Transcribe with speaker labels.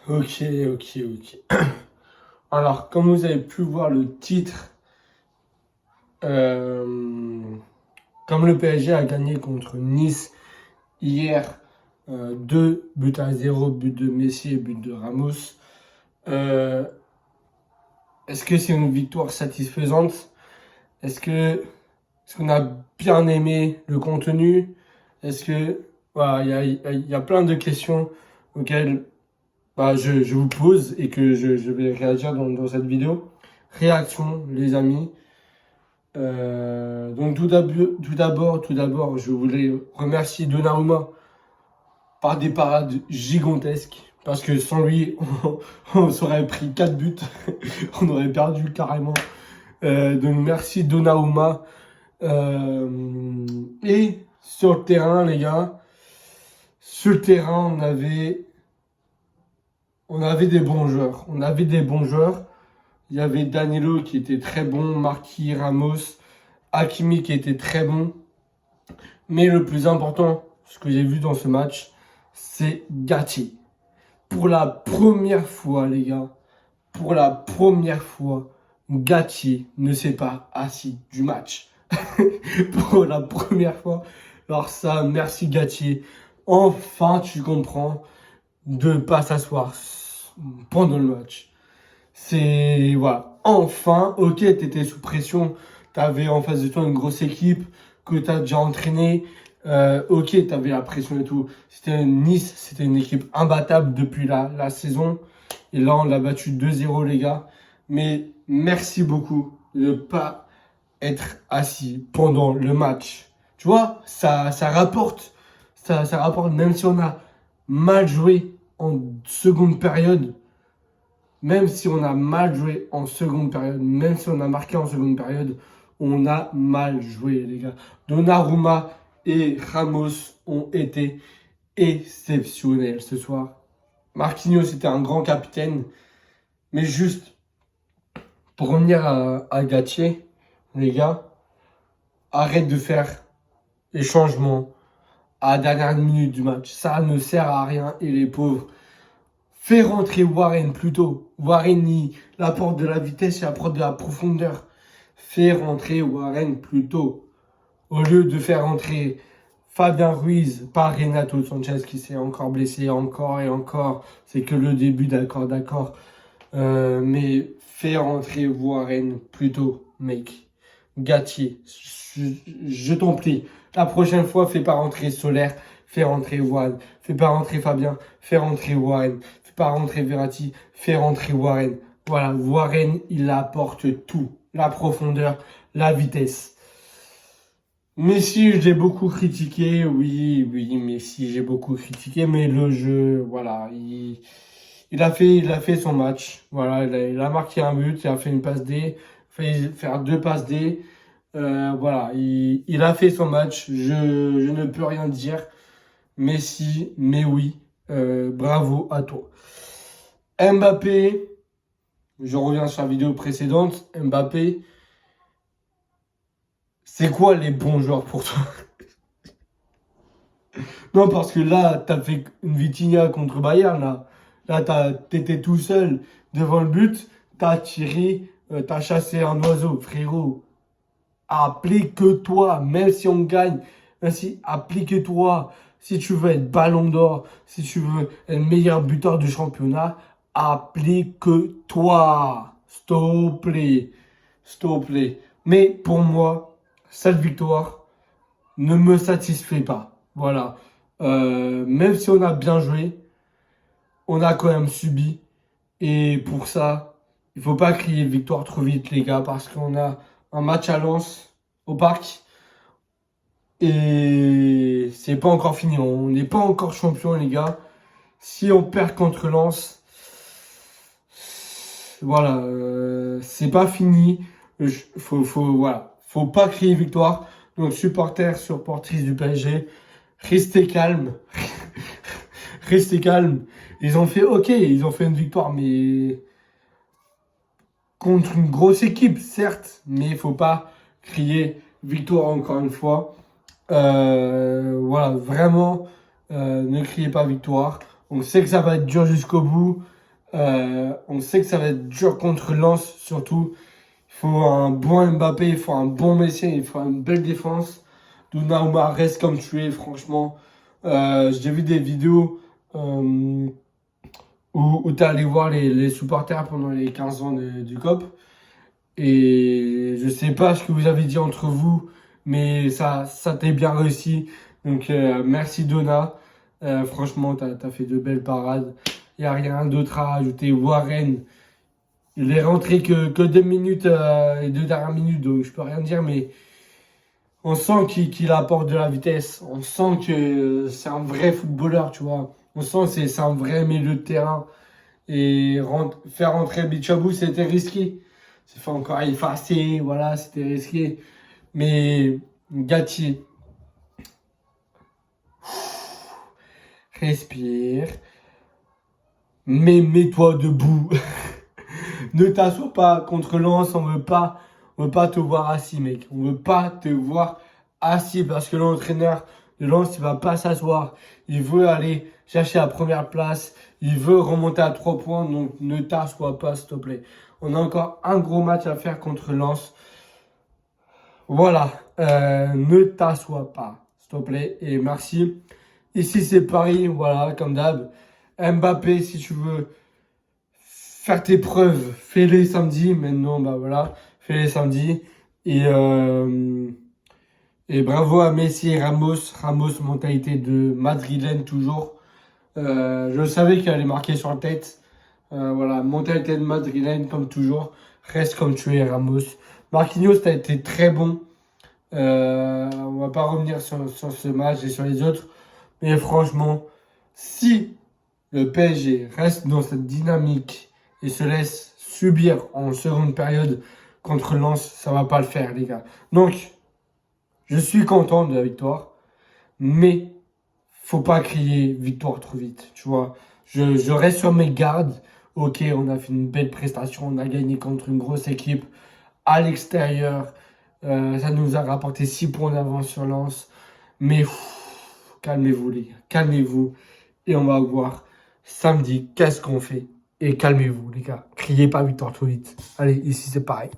Speaker 1: Ok, ok. Alors, comme vous avez pu voir le titre, euh, comme le PSG a gagné contre Nice hier, 2 buts à 0, but de Messi et but de Ramos, euh, est-ce que c'est une victoire satisfaisante? Est-ce qu'on a bien aimé le contenu? Est-ce que, voilà, il y a plein de questions auxquelles je vous pose et que je vais réagir dans cette vidéo. Réaction, les amis. Donc tout d'abord, je voulais remercier Donnarumma par des parades gigantesques. Parce que sans lui, on s'aurait pris 4 buts. On aurait perdu carrément. Donc merci Donnarumma. Et sur le terrain, les gars, sur le terrain, on avait des bons joueurs. On avait des bons joueurs. Il y avait Danilo qui était très bon, Marquis, Ramos, Hakimi qui était très bon. Mais le plus important, ce que j'ai vu dans ce match, c'est Gatti. Pour la première fois, les gars, pour la première fois, Gatti ne s'est pas assis du match. Pour la première fois. Alors ça, merci Gatti. Enfin, tu comprends de ne pas s'asseoir pendant le match. C'est, voilà. Enfin, ok, t'étais sous pression. T'avais en face de toi une grosse équipe que t'as déjà entraînée. Ok, t'avais la pression et tout. C'était Nice, c'était une équipe imbattable depuis la saison. Et là, on l'a battu 2-0, les gars. Mais merci beaucoup de ne pas être assis pendant le match. Tu vois, ça rapporte. Ça rapporte, même si on a mal joué en seconde période. Même si on a mal joué en seconde période, même si on a marqué en seconde période, on a mal joué, les gars. Donnarumma et Ramos ont été exceptionnels ce soir. Marquinhos était un grand capitaine. Mais juste, pour revenir à Gatier, les gars, arrête de faire les changements à la dernière minute du match. Ça ne sert à rien et les pauvres. Fais rentrer Warren plutôt. Warren, il apporte de la vitesse, il apporte de la profondeur. Fais rentrer Warren plutôt. Au lieu de faire rentrer Fabien Ruiz par Renato Sanchez qui s'est encore blessé encore et encore. C'est que le début, d'accord. Mais fais rentrer Warren plutôt, mec. Gatier, je t'en prie. La prochaine fois, fais pas rentrer Solaire, fais rentrer Warren. Fais pas rentrer Fabien, fais rentrer Warren. Fais pas rentrer Verratti, fais rentrer Warren. Voilà, Warren, il apporte tout. La profondeur, la vitesse. Messi, je l'ai beaucoup critiqué. Oui, Messi, j'ai beaucoup critiqué. Mais le jeu, voilà, il a fait son match. Voilà, il a marqué un but, il a fait une passe D, fait faire 2 passes D. Voilà, il a fait son match. Je ne peux rien dire. Messi, mais oui, bravo à toi. Mbappé, je reviens sur la vidéo précédente. Mbappé, c'est quoi les bons joueurs pour toi? Non, parce que là, t'as fait une Vitinha contre Bayern, là. Là, t'étais tout seul devant le but, t'as tiré, t'as chassé un oiseau, frérot. Applique-toi, même si on gagne, même si applique-toi. Si tu veux être ballon d'or, si tu veux être le meilleur buteur du championnat, applique-toi. S'il te plaît. S'il te plaît. Mais pour moi, cette victoire ne me satisfait pas. Voilà. Même si on a bien joué, on a quand même subi. Et pour ça, il faut pas crier victoire trop vite, les gars, parce qu'on a un match à Lens au parc. Et c'est pas encore fini. On n'est pas encore champion, les gars. Si on perd contre Lens, voilà, c'est pas fini. Voilà, faut pas crier victoire. Donc, supportrices du PSG, restez calme. Restez calme. Ils ont fait une victoire, mais contre une grosse équipe, certes, mais il faut pas crier victoire encore une fois. Voilà, vraiment, ne criez pas victoire. On sait que ça va être dur jusqu'au bout. On sait que ça va être dur contre Lens, surtout. Il faut un bon Mbappé, il faut un bon Messi, il faut une belle défense. Donnarumma reste comme tu es, franchement. J'ai vu des vidéos où tu es allé voir les supporters pendant les 15 ans du COP. Et je sais pas ce que vous avez dit entre vous, mais ça t'est bien réussi. Donc merci Donna. Franchement, t'as fait de belles parades. Il n'y a rien d'autre à ajouter. Warren, il est rentré que 2 minutes, les 2 dernières minutes, donc je peux rien dire, mais on sent qu'il apporte de la vitesse. On sent que c'est un vrai footballeur, tu vois. On sent que c'est un vrai milieu de terrain. Et faire rentrer Bichabou, c'était risqué. C'est fait encore effacer, voilà, c'était risqué. Mais Gatti, respire. Mais mets-toi debout. Ne t'assois pas contre Lens, on veut pas te voir assis, mec. On veut pas te voir assis parce que l'entraîneur de Lens, il va pas s'asseoir. Il veut aller chercher la première place. Il veut remonter à 3 points. Donc ne t'assois pas, s'il te plaît. On a encore un gros match à faire contre Lens. Voilà. Ne t'assois pas, s'il te plaît. Et merci. Ici, c'est Paris. Voilà, comme d'hab. Mbappé, si tu veux faire tes preuves, fais-les samedi. Maintenant, bah voilà, fais-les samedi. Et, euh, et bravo à Messi et Ramos. Ramos, mentalité de madrilène toujours. Je savais qu'il allait marquer sur la tête. Voilà, mentalité de madrilène comme toujours. Reste comme tu es, Ramos. Marquinhos, t'as été très bon. On va pas revenir sur ce match et sur les autres. Mais franchement, si le PSG reste dans cette dynamique et se laisse subir en seconde période contre Lens, ça va pas le faire, les gars. Donc, je suis content de la victoire, mais faut pas crier victoire trop vite, tu vois. Je reste sur mes gardes. Ok, on a fait une belle prestation, on a gagné contre une grosse équipe à l'extérieur. Ça nous a rapporté 6 points d'avance sur Lens. Mais calmez-vous, les gars, calmez-vous. Et on va voir samedi qu'est-ce qu'on fait. Et calmez-vous, les gars. Criez pas victoire trop vite. Allez, ici c'est pareil.